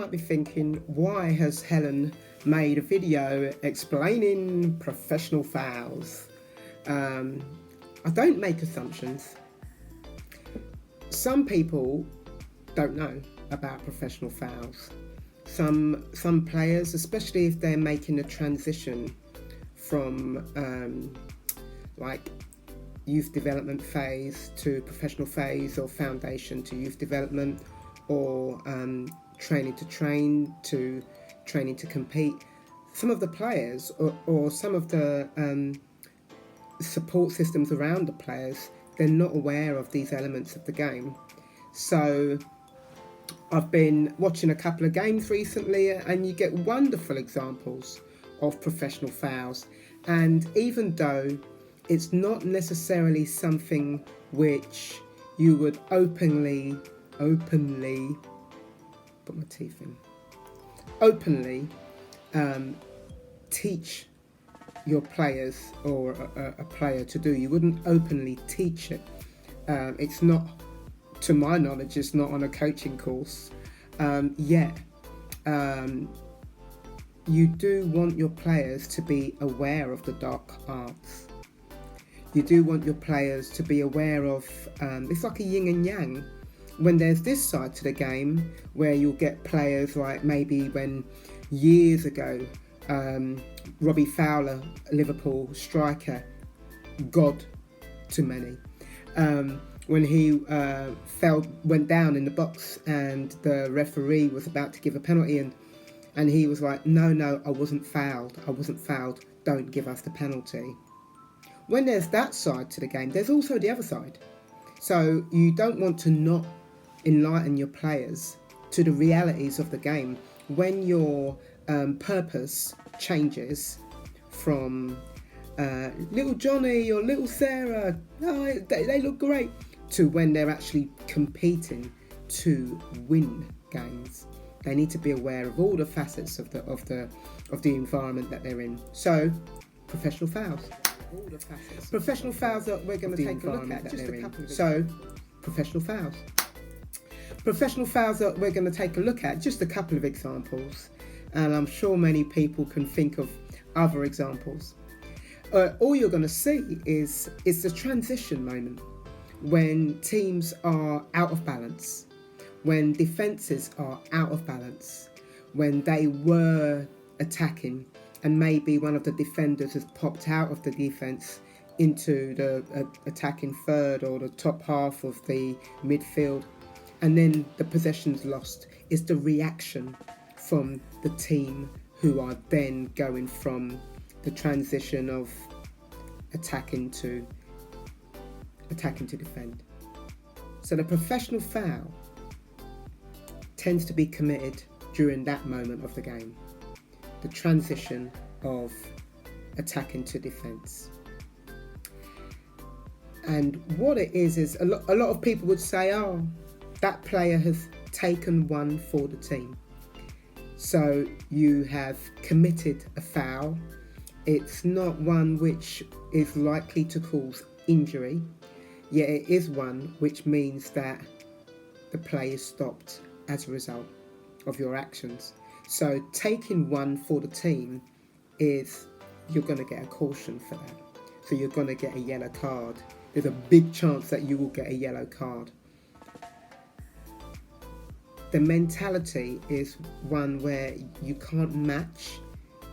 might be thinking, why has Helen made a video explaining professional fouls? I don't make assumptions. Some people don't know about professional fouls. Some players, especially if they're making a transition from like youth development phase to professional phase, or foundation to youth development, or training to train to training to compete. Some of the players or some of the support systems around the players, they're not aware of these elements of the game. So I've been watching a couple of games recently, and you get wonderful examples of professional fouls. And even though it's not necessarily something which you would openly put my teeth in, openly teach your players or a player to do, you wouldn't openly teach it. It's not, to my knowledge, it's not on a coaching course yet. You do want your players to be aware of the dark arts. You do want your players to be aware of, it's like a yin and yang. When there's this side to the game, where you'll get players like maybe when years ago, Robbie Fowler, Liverpool striker, God to many, when he went down in the box and the referee was about to give a penalty, and he was like, no, I wasn't fouled, don't give us the penalty. When there's that side to the game, there's also the other side. So you don't want to not enlighten your players to the realities of the game. When your purpose changes from little Johnny or little Sarah, oh, they look great, to when they're actually competing to win games, they need to be aware of all the facets of the environment that they're in. So, professional fouls. Professional fouls that we're going to take a look at. Just a couple of so, professional fouls. Professional fouls that we're going to take a look at. Just a couple of examples, and I'm sure many people can think of other examples. All you're going to see is the transition moment when teams are out of balance, when defences are out of balance, when they were attacking and maybe one of the defenders has popped out of the defence into the attacking third or the top half of the midfield, and then the possession's lost. Is the reaction from the team who are then going from the transition of attacking to defend. So the professional foul tends to be committed during that moment of the game, the transition of attacking to defence. And what it is a lot of people would say, oh, that player has taken one for the team. So you have committed a foul. It's not one which is likely to cause injury, yet it is one which means that the play is stopped as a result of your actions. So taking one for the team is, you're going to get a caution for that. So you're going to get a yellow card. There's a big chance that you will get a yellow card. The mentality is one where you can't match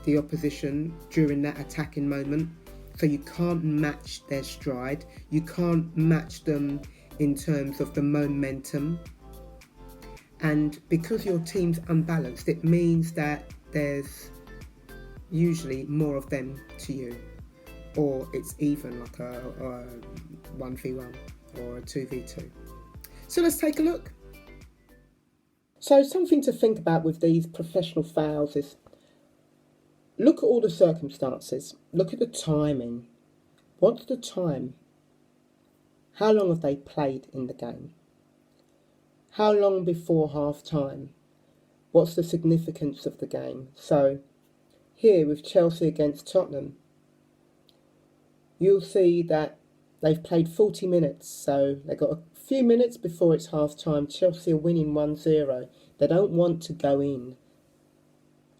the opposition during that attacking moment. So you can't match their stride. You can't match them in terms of the momentum. And because your team's unbalanced, it means that there's usually more of them to you. Or it's even like a 1v1 or a 2v2. So let's take a look. So something to think about with these professional fouls is, look at all the circumstances. Look at the timing. What's the time? How long have they played in the game? How long before half time? What's the significance of the game? So here with Chelsea against Tottenham, you'll see that they've played 40 minutes. So they've got a few minutes before it's half time. Chelsea are winning 1-0. They don't want to go in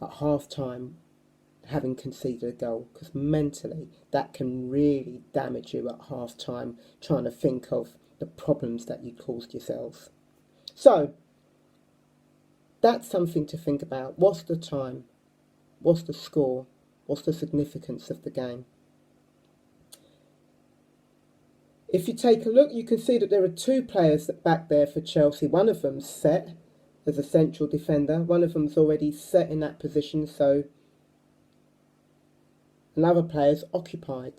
at half time having conceded a goal, because mentally that can really damage you at half time, trying to think of the problems that you caused yourselves. So that's something to think about. What's the time? What's the score? What's the significance of the game? If you take a look, you can see that there are two players back there for Chelsea. One of them's set as a central defender. One of them's already set in that position, so another player's occupied.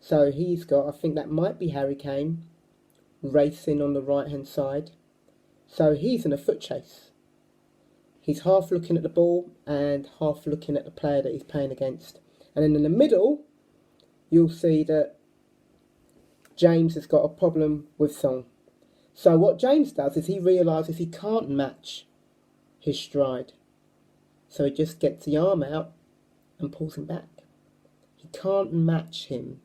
So he's got, I think that might be Harry Kane, racing on the right-hand side. So he's in a foot chase. He's half looking at the ball and half looking at the player that he's playing against. And then in the middle, you'll see that James has got a problem with Son. So what James does is he realises he can't match his stride. So he just gets the arm out and pulls him back. He can't match him,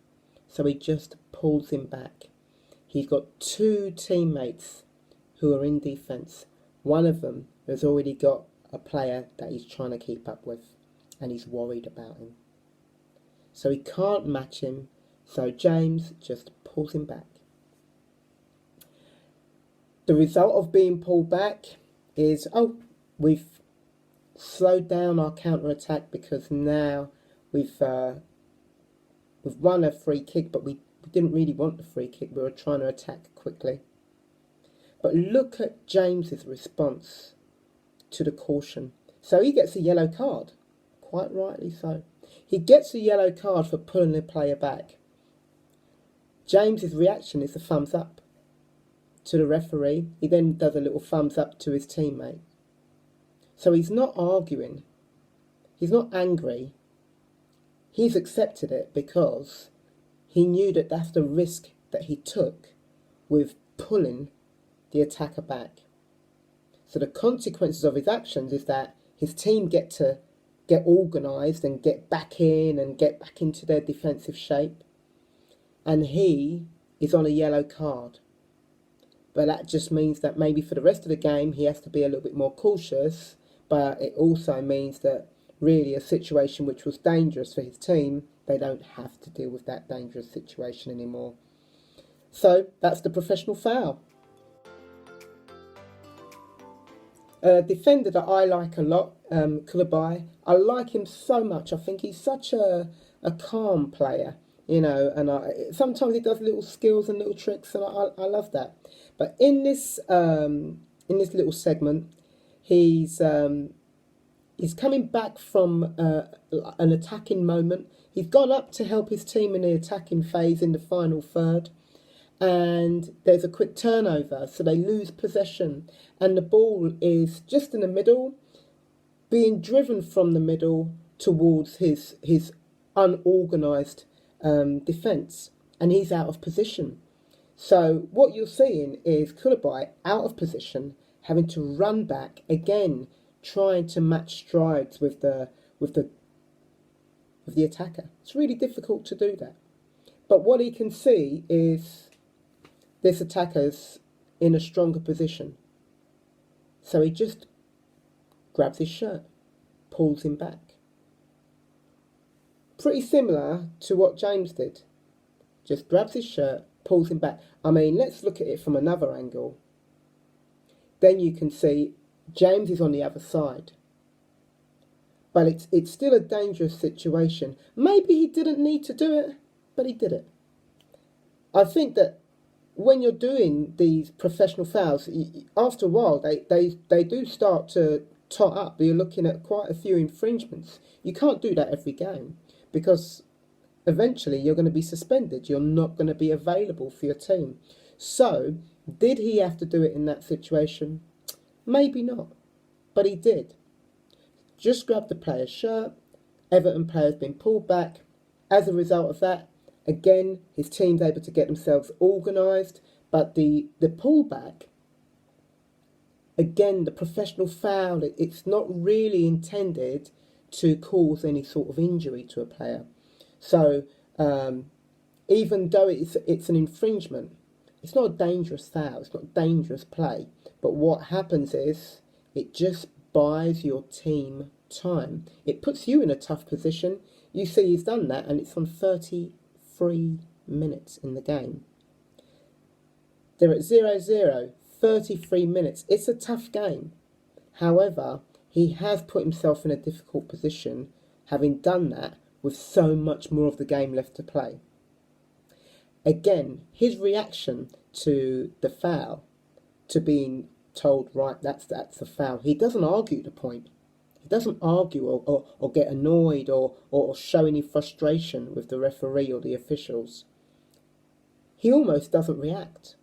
so he just pulls him back. He's got two teammates who are in defence. One of them has already got a player that he's trying to keep up with, and he's worried about him. So he can't match him, so James just pulls him back. The result of being pulled back is, we've slowed down our counter-attack, because now we've won a free kick, but we didn't really want the free kick. We were trying to attack quickly. But look at James's response to the caution. So he gets a yellow card, quite rightly so. He gets a yellow card for pulling the player back. James's reaction is a thumbs up to the referee. He then does a little thumbs up to his teammate. So he's not arguing. He's not angry. He's accepted it because he knew that that's the risk that he took with pulling the attacker back. So the consequences of his actions is that his team get to get organised and get back in and get back into their defensive shape. And he is on a yellow card. But that just means that maybe for the rest of the game he has to be a little bit more cautious. But it also means that really a situation which was dangerous for his team, they don't have to deal with that dangerous situation anymore. So that's the professional foul. A defender that I like a lot, Koulibaly. I like him so much. I think he's such a calm player, and sometimes he does little skills and little tricks, and I love that. But in this little segment, he's coming back from an attacking moment. He's gone up to help his team in the attacking phase in the final third. And there's a quick turnover, so they lose possession. And the ball is just in the middle, being driven from the middle towards his unorganised defence. And he's out of position. So what you're seeing is Koulibaly out of position, having to run back again, trying to match strides with the attacker. It's really difficult to do that. But what he can see is this attacker's in a stronger position. So he just grabs his shirt, pulls him back. Pretty similar to what James did. Just grabs his shirt, pulls him back. I mean, let's look at it from another angle. Then you can see James is on the other side. But it's still a dangerous situation. Maybe he didn't need to do it, but he did it. I think that when you're doing these professional fouls, after a while, they do start to tot up. You're looking at quite a few infringements. You can't do that every game, because eventually you're going to be suspended. You're not going to be available for your team. So, did he have to do it in that situation? Maybe not, but he did. Just grabbed the player's shirt. Everton player's been pulled back. As a result of that, again, his team's able to get themselves organised, but the pullback, again, the professional foul, it's not really intended to cause any sort of injury to a player. So even though it's an infringement, it's not a dangerous foul, it's not dangerous play. But what happens is It just buys your team time. It puts you in a tough position. You see he's done that, and it's on 33 minutes in the game. They're at 0-0, 33 minutes. It's a tough game. However, he has put himself in a difficult position, having done that with so much more of the game left to play. Again, his reaction to the foul, to being told, right, that's a foul. He doesn't argue the point. He doesn't argue or get annoyed or show any frustration with the referee or the officials. He almost doesn't react.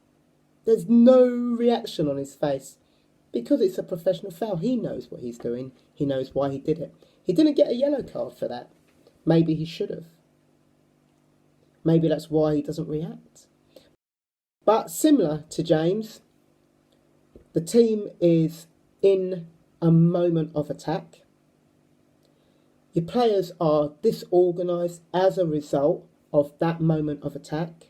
There's no reaction on his face because it's a professional foul. He knows what he's doing. He knows why he did it. He didn't get a yellow card for that. Maybe he should have. Maybe that's why he doesn't react. But similar to James, the team is in a moment of attack. Your players are disorganised as a result of that moment of attack.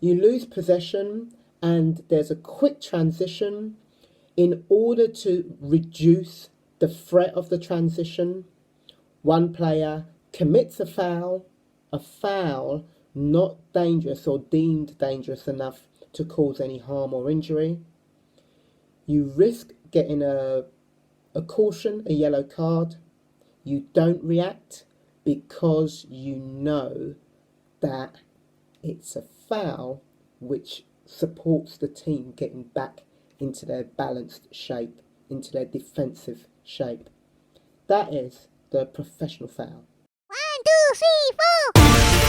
You lose possession and there's a quick transition. In order to reduce the threat of the transition, one player commits a foul not dangerous or deemed dangerous enough to cause any harm or injury. You risk getting a caution, a yellow card. You don't react because you know that it's a foul which supports the team getting back into their balanced shape, into their defensive shape. That is the professional foul. 1, 2, 3, 4.